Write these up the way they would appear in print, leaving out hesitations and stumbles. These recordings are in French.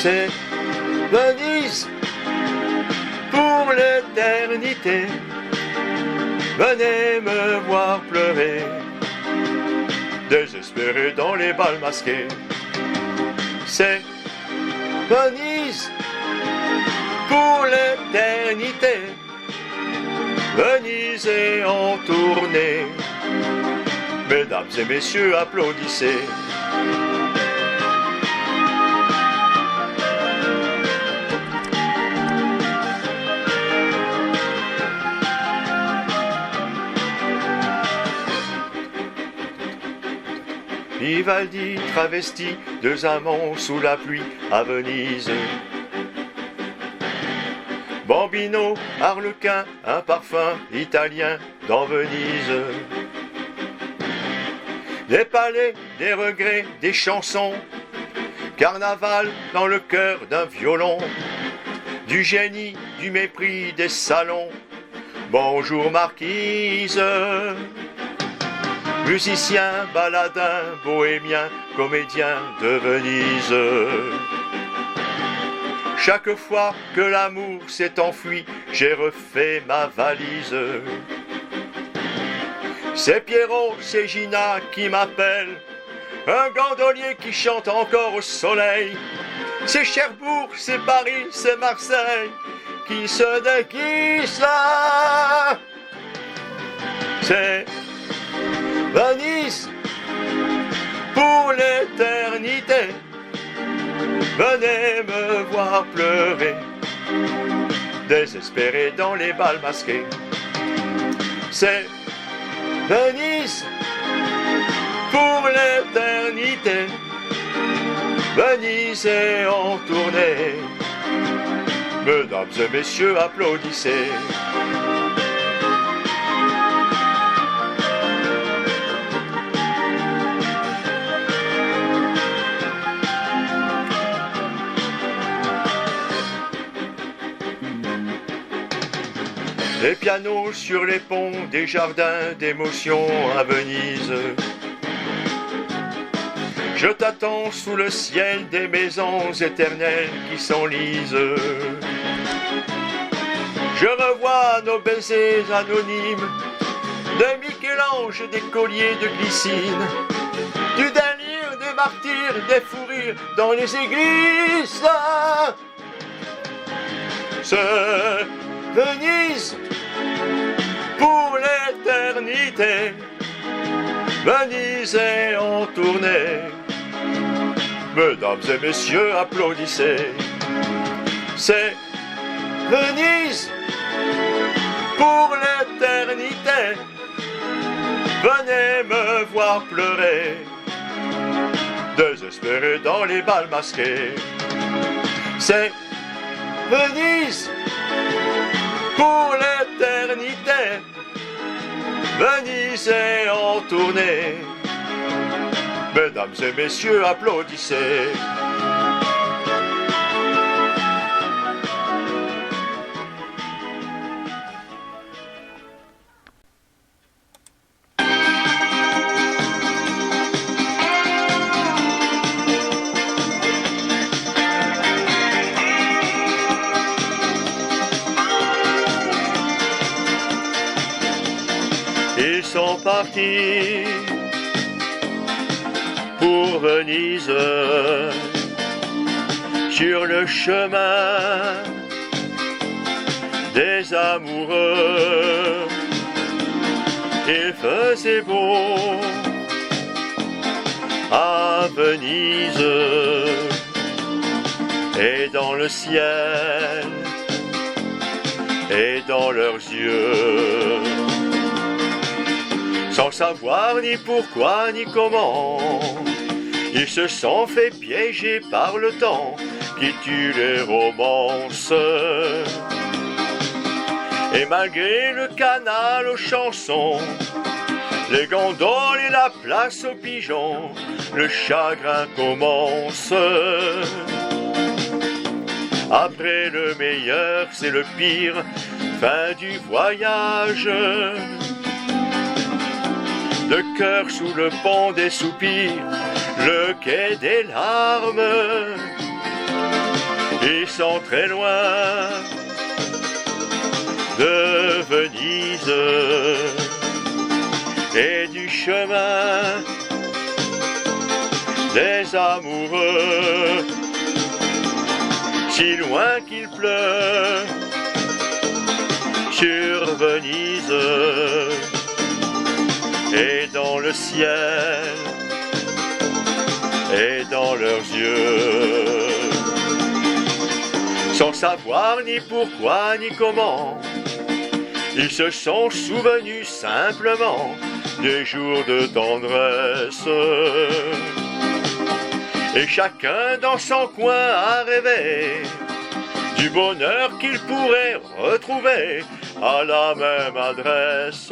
C'est Venise pour l'éternité. Venez me voir pleurer, désespéré dans les bals masqués. C'est Venise pour l'éternité. Venise est en tournée. Mesdames et messieurs, applaudissez. Vivaldi travesti, deux amants sous la pluie à Venise. Bambino, Harlequin, un parfum italien dans Venise. Des palais, des regrets, des chansons, carnaval dans le cœur d'un violon, du génie, du mépris des salons. Bonjour marquise. Musicien, baladin, bohémien, comédien de Venise. Chaque fois que l'amour s'est enfui, j'ai refait ma valise. C'est Pierrot, c'est Gina qui m'appelle, un gondolier qui chante encore au soleil. C'est Cherbourg, c'est Paris, c'est Marseille qui se déguise là. C'est Venise pour l'éternité. Venez me voir pleurer, désespéré dans les bals masqués. C'est Venise pour l'éternité. Venise est en tournée. Mesdames et messieurs, applaudissez. Des pianos sur les ponts, des jardins d'émotions à Venise. Je t'attends sous le ciel des maisons éternelles qui s'enlisent. Je revois nos baisers anonymes, des Michel-Ange, des colliers de glycine, du délire, des martyrs, des fous rires dans les églises. C'est Venise pour l'éternité. Venise est en tournée. Mesdames et messieurs, applaudissez. C'est Venise pour l'éternité. Venez me voir pleurer, désespéré dans les bals masqués. C'est Venise pour l'éternité. Venise est en tournée. Mesdames et messieurs, applaudissez. Ils sont partis pour Venise, sur le chemin des amoureux. Il faisait beau à Venise, et dans le ciel, et dans leurs yeux, sans savoir ni pourquoi ni comment, ils se sont fait piéger par le temps qui tue les romances. Et malgré le canal aux chansons, les gondoles et la place aux pigeons, le chagrin commence. Après le meilleur, c'est le pire, fin du voyage. Le cœur sous le pont des soupirs, le quai des larmes. Ils sont très loin de Venise et du chemin des amoureux, si loin qu'il pleut sur Venise et dans le ciel et dans leurs yeux, sans savoir ni pourquoi ni comment, ils se sont souvenus simplement des jours de tendresse. Et chacun dans son coin a rêvé du bonheur qu'il pourrait retrouver à la même adresse.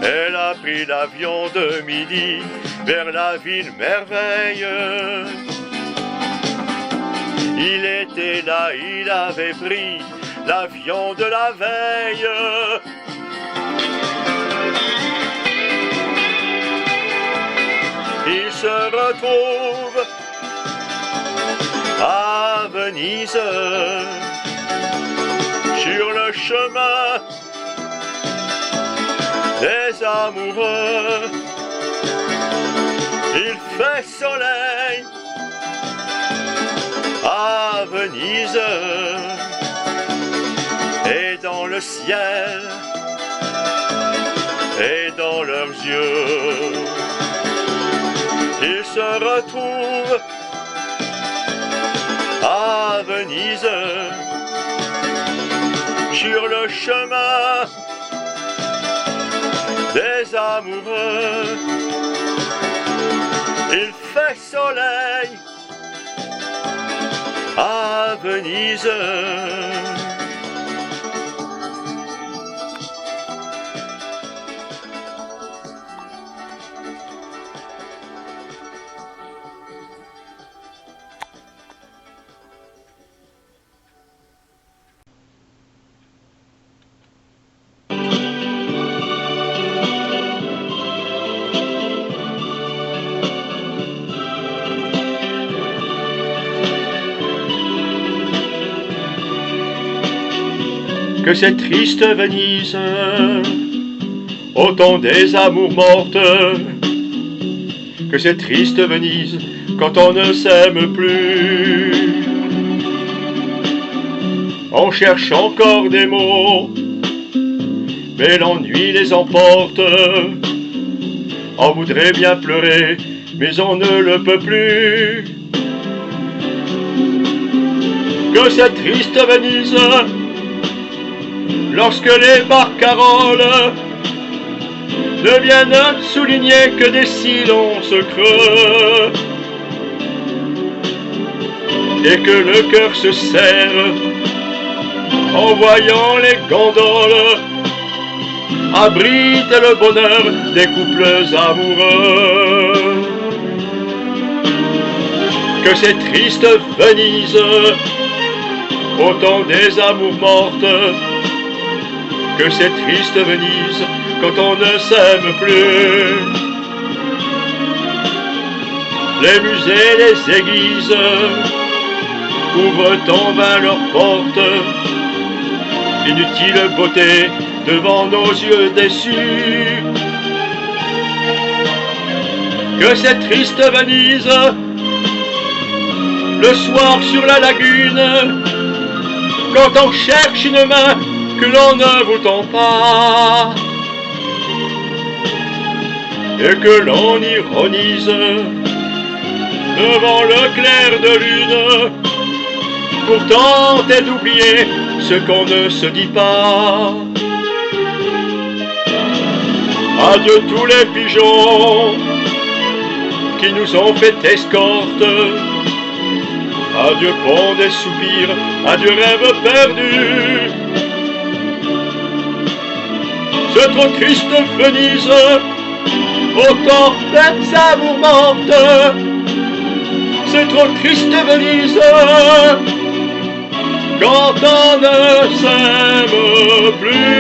Elle a pris l'avion de midi vers la ville merveille. Il était là, il avait pris l'avion de la veille. Il se retrouve à Venise, sur le chemin des amoureux. Il fait soleil à Venise et dans le ciel et dans leurs yeux. Ils se retrouvent à Venise, sur le chemin des amoureux. Il fait soleil à Venise. Que cette triste Venise, au temps des amours mortes, que cette triste Venise, quand on ne s'aime plus, on cherche encore des mots, mais l'ennui les emporte. On voudrait bien pleurer, mais on ne le peut plus. Que cette triste Venise, lorsque les barcaroles ne viennent souligner que des silences creux, et que le cœur se serre en voyant les gondoles abriter le bonheur des couples amoureux. Que cette triste Venise, au temps des amours mortes, que cette triste Venise, quand on ne s'aime plus, les musées, les églises ouvrent en vain leurs portes. Inutile beauté devant nos yeux déçus. Que cette triste Venise, le soir sur la lagune, quand on cherche une main que l'on ne vous tend pas, et que l'on ironise devant le clair de lune, pour tenter d'oublier ce qu'on ne se dit pas. Adieu tous les pigeons qui nous ont fait escorte, adieu pont des soupirs, adieu rêve perdu. C'est trop triste Venise, au temps des amours mortes. C'est trop triste Venise, quand on ne s'aime plus.